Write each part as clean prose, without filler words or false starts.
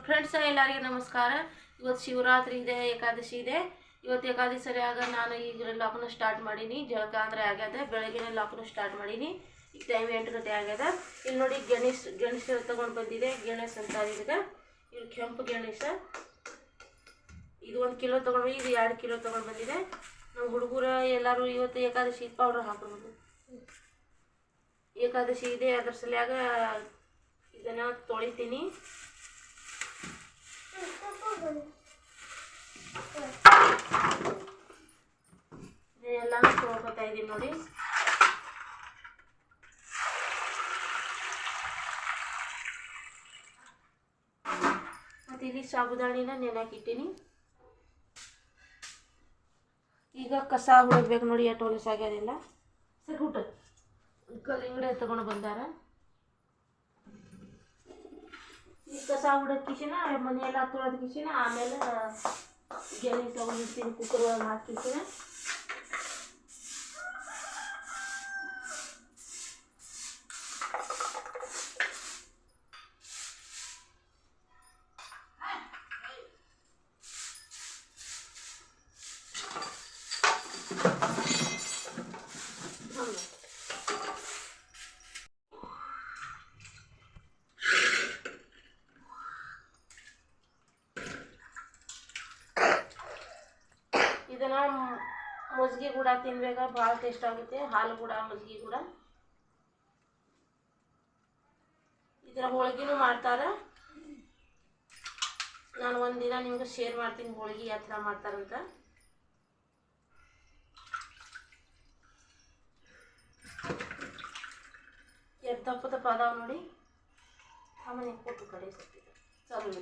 Friends ಎಲ್ಲರಿಗೂ ನಮಸ್ಕಾರ. ಇವತ್ತು ಶಿವರಾತ್ರಿ ಇದೆ, ಏಕಾದಶಿ ಇದೆ. ಇವತ್ತು ಏಕಾದಶಿ ಸರಿಯಾಗ ನಾನು ಈಗ ಲಾಕ್ನ ಸ್ಟಾರ್ಟ್ ಮಾಡೀನಿ. ಜಳಕ ಅಂದರೆ ಆಗ್ಯದ, ಬೆಳಗಿನ ಲಾಕ್ನ ಸ್ಟಾರ್ಟ್ ಮಾಡೀನಿ. ಈಗ ಟೈಮ್ 8 ಗಂಟೆ ಆಗ್ಯದ. ಇಲ್ಲಿ ನೋಡಿ ಗೆಣಸ್ ತೊಗೊಂಡು ಬಂದಿದೆ. ಗೆಣಸ್ ಅಂತ ಇದಕ್ಕೆ ಇಲ್ಲಿ ಕೆಂಪು ಗೆಣಸ. ಇದು 1 ಕಿಲೋ ತೊಗೊಂಡು, ಇದು 2 ಕಿಲೋ ತೊಗೊಂಡು ಬಂದಿದೆ. ನಮ್ಮ ಹುಡುಗರು ಎಲ್ಲರೂ ಇವತ್ತು ಏಕಾದಶಿ ಪೌಡರ್ ಹಾಕೋದು. ಏಕಾದಶಿ ಇದೆ, ಅದ್ರ ಸಲಿಯಾಗ ಇದನ್ನು ತೊಳಿತೀನಿ. ಎಲ್ಲಾನು ತೊಳ್ಕೊತಾ ಇದ್ದೀನಿ ನೋಡಿ. ಮತ್ತು ಇಲ್ಲಿ ಸಾಬುದಾಣಿನ ನೆನಾಕಿಟ್ಟಿನಿ. ಈಗ ಕಸ ಹೊಡಬೇಕು ನೋಡಿ. ಎಷ್ಟು ಹೊಲಸು ಆಗ್ಯದಿಲ್ಲ. ಸರಿ ಊಟ ಕಲ್ಲಿಂಗಡೆ ತಗೊಂಡು ಬಂದಾರ. ಈ ಕಸ ಹೊಡೋದು ಕಿಶಿನ ಮನೆಯೆಲ್ಲ ತೊಳೆದ ಕಿಶಿನ ಆಮೇಲೆ ಗೆಣಿ ತಗೊಂಡಿರ್ತೀನಿ. ಕುಕ್ಕರ್ ಒಳಗೆ ಹಾಕಿರ್ತೀನಿ. ಇದನ್ನು ಮಜ್ಜಿಗೆ ಕೂಡ ತಿನ್ಬೇಕ, ಭಾಳ ಟೇಸ್ಟ್ ಆಗುತ್ತೆ. ಹಾಲು ಕೂಡ, ಮಜ್ಜಿಗೆ ಕೂಡ. ಇದರ ಹೋಳಿಗೆನೂ ಮಾಡ್ತಾರೆ. ನಾನು ಒಂದಿನ ನಿಮ್ಗೆ ಶೇರ್ ಮಾಡ್ತೀನಿ ಹೋಳಿಗೆ ಯಾವ ಥರ ಮಾಡ್ತಾರಂತ. ಎಷ್ಟು ದಪ್ಪ ದಪ್ಪ ಅದಾವ ನೋಡಿ. ಆಮೇಲೆ ಕೊಟ್ಟು ಕಡೆ ಸರಿ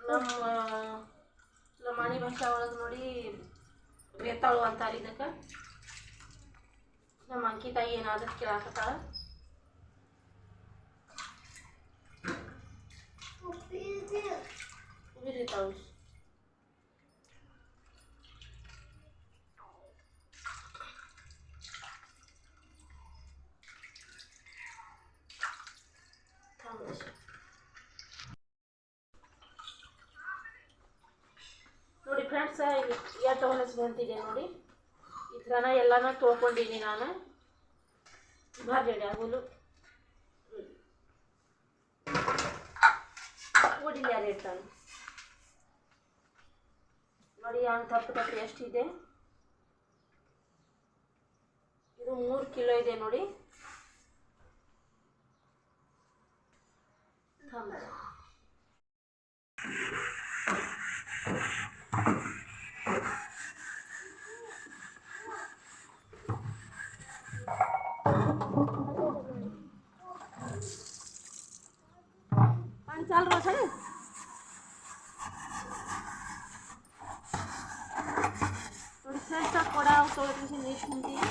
ನಮ್ಮ ಲಮಾಣಿ ಭಾಷೆ ಒಳಗೆ ನೋಡಿ ರೇತಾಳು ಅಂತಾರೆ ಇದಕ್ಕೆ. ನಮ್ಮ ಅಂಕಿ ತಾಯಿ ಏನಾದರೂ ಕೇಳಾಕತ್ತಾಳ. ರೇತಾಳು ನೋಡಿ ಫ್ರೆಂಡ್ಸ್. ಎಷ್ಟು ಹೊಲಸು ಬಂತಿದೆ ನೋಡಿ. ಈ ಥರನ ಎಲ್ಲನೂ ತೊಳ್ಕೊಂಡಿದ್ದೀನಿ ನಾನು. ಭಾರಿ ಆಗೋಲು ಓಡಿಲ್ಲ ಯಾರು ಇರ್ತಾನೆ ನೋಡಿ. ಹಂಗೆ ತಪ್ಪು ಎಷ್ಟಿದೆ. ಇದು 3 ಕಿಲೋ ಇದೆ ನೋಡಿ. पानी चल रहा है थोड़ी फ्रेश तक पड़ा थोड़ी सी नीच होती है.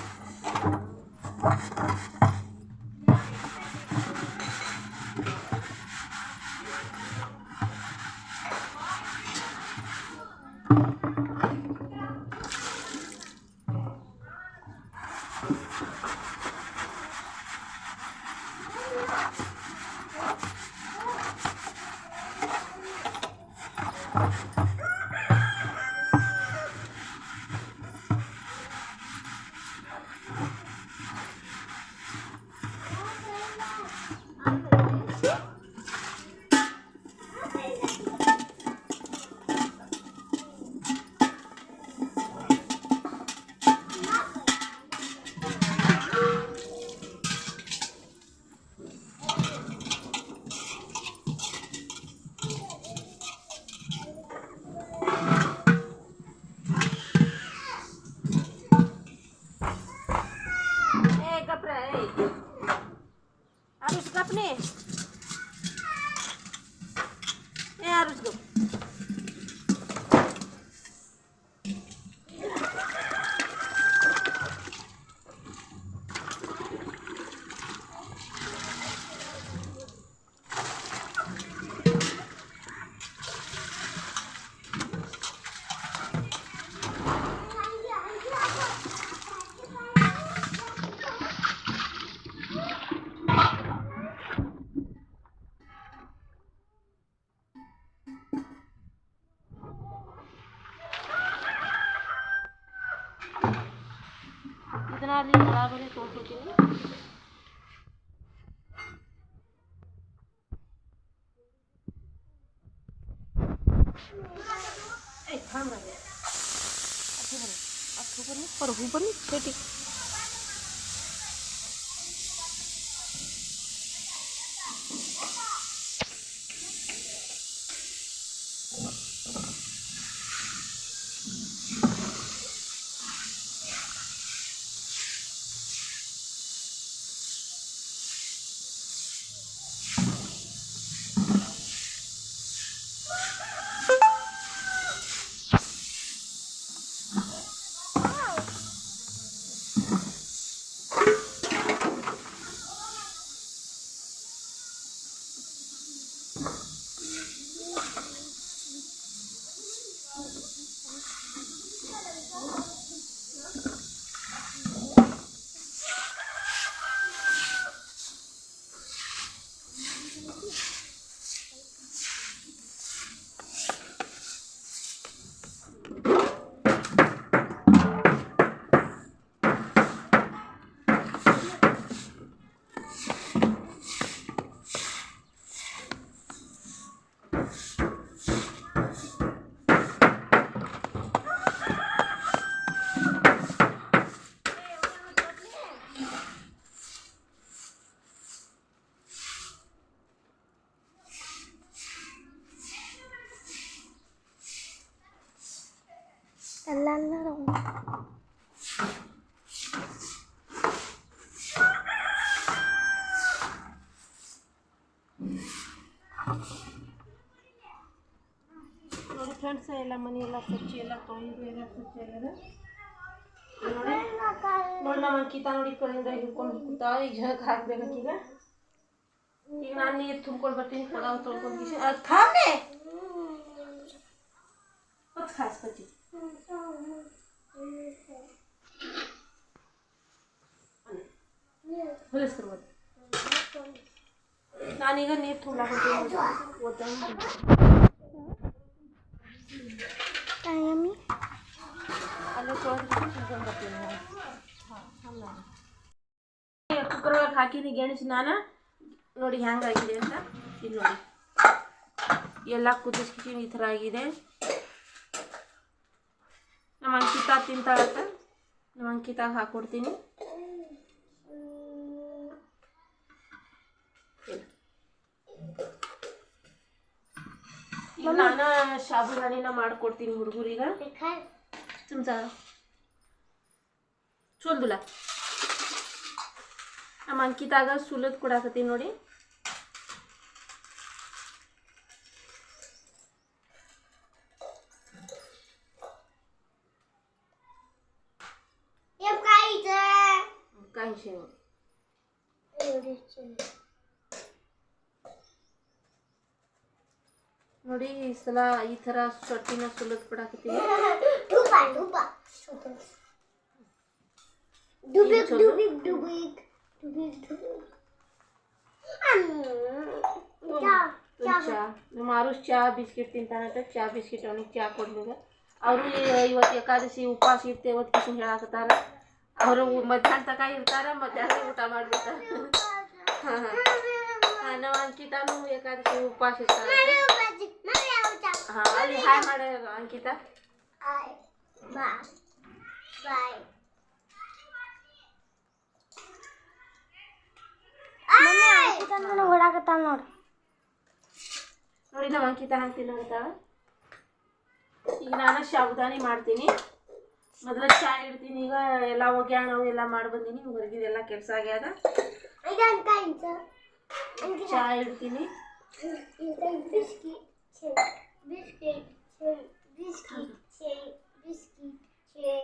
ಅಲ್ಲಿ ಬರಾಬರಿ ತೊಗೊಂಡ್ಬಿಡ್ತೀನಿ. ಹೂ ಬನ್ನಿ ಚೇಟಿ. ನೋಡಿ ಫ್ರೆಂಡ್ಸ್, ಎಲ್ಲ ಮನೆ ಎಲ್ಲ ಸ್ವಚ್ಛ ಎಲ್ಲ ತೊಳೆದು ಎಲ್ಲ ಸ್ವಚ್ಛ ಆಗ್ಯದ. ನೋಡಿ ನಮ್ಮ ಅಂಕಿತ ನೋಡಿ ಕಡೆಯಿಂದ ಹಿಡ್ಕೊಂಡು ಕೂತಾ. ಈಗ ಜಳಕ್ಕೆ ಹಾಕ್ಬೇಕೀಗ. ಈಗ ನಾನು ನೀರು ತುಂಬ್ಕೊಂಡು ಬರ್ತೀನಿ. ಕೊಡಾವ್ ತೊಳ್ಕೊಂಡು ಅದು ಖಾನೆ ಹೊತ್ತು ಖಾಸ್ಕೊತಿ. ಹೊಲಿಸ್ಕೊಡ್ಬೋದು. ನಾನೀಗ ನೀರು ತುಂಬಾಕೊತೀನಿ. ಅಲ್ಲೇ ತೊಳೆದು ಬರ್ತೀನಿ. ಕುಕ್ಕರ್ ಒಳಗೆ ಹಾಕಿನಿ ಗೆಣಸು ನಾನು. ನೋಡಿ ಹೆಂಗಾಗಿದೆ ಅಂತ. ಇದು ನೋಡಿ ಎಲ್ಲ ಕುದಿಸ್ಕಿನಿ. ಈ ಥರ ಆಗಿದೆ. ನಮ್ಮ ಅಂಕಿತ ತಿಂತಾಳತ್ತ. ನಮ್ಮ ಅಂಕಿತಾಗ ಹಾಕ್ಕೊಡ್ತೀನಿ. ಈಗ ನಾನು ಸಾಬುದಾನಿನ ಮಾಡ್ಕೊಡ್ತೀನಿ ಹುಡುಗರಿಗೆ. ಚಮಚ ಚೋಲ್ದುಲ ನಮ್ಮ ಅಂಕಿತಾಗ ಸುಲದ್ ಕೊಡಾಕತ್ತೀನಿ ನೋಡಿ. ಕಾಯಿ ಶೇಂಗಾ ನೋಡಿ. ಈ ಸಲ ಈ ಥರ ಸೊಟ್ಟಿನ ಸುಲದ್ ಕೊಡಾಕತ್ತೀನಿ. ನಮ್ಮ ಆರುಷ್ ಚಾ ಬಿಸ್ಕಿಟ್ ತಿಂತಾನಂತ. ಚಾ ಬಿಸ್ಕಿಟ್ ಅವನಿಗೆ ಚಾ ಕೊಡ್ಲಿಲ್ಲ. ಅವರು ಇವತ್ತು ಏಕಾದಶಿ ಉಪವಾಸ ಇರ್ತೆ ಇವತ್ತು ಕಿಶನ್ ಹೇಳಾಕತ್ತಾರ. ಅವರು ಮಧ್ಯಾಹ್ನ ತಕ ಇರ್ತಾರ, ಮಧ್ಯಾಹ್ನ ಊಟ ಮಾಡ್ಬಿಡ್ತಾರೆ. ನಮ್ಮ ಅಂಕಿತಾನು ಏಕಾದಶಿ ಉಪವಾಸ ಇರ್ತಾರೆ. ಹಾಂ, ಅಲ್ಲಿ ಹಾಯ್ ಮಾಡ ಅಂಕಿತ. ಓಡಾಕತ್ತಾಳ ನೋಡಿ. ನೋಡಿ ನಮ್ಮ ಅಂಕಿತ ಹಂಗೆ ತಿನ್ನಕತ್ತಾಳ. ಈಗ ನಾನು ಸಾಬುದಾನಿ ಮಾಡ್ತೀನಿ. ಮೊದಲು ಚಾ ಇಡ್ತೀನಿ. ಈಗ ಎಲ್ಲ ಒಗ್ಯಾಣ ಎಲ್ಲ ಮಾಡಿ ಬಂದೀನಿ. ಹೊರಗಿದೆಲ್ಲ ಕೆಲಸ ಆಗ್ಯದ. ಚಾ ಇಡ್ತೀನಿ.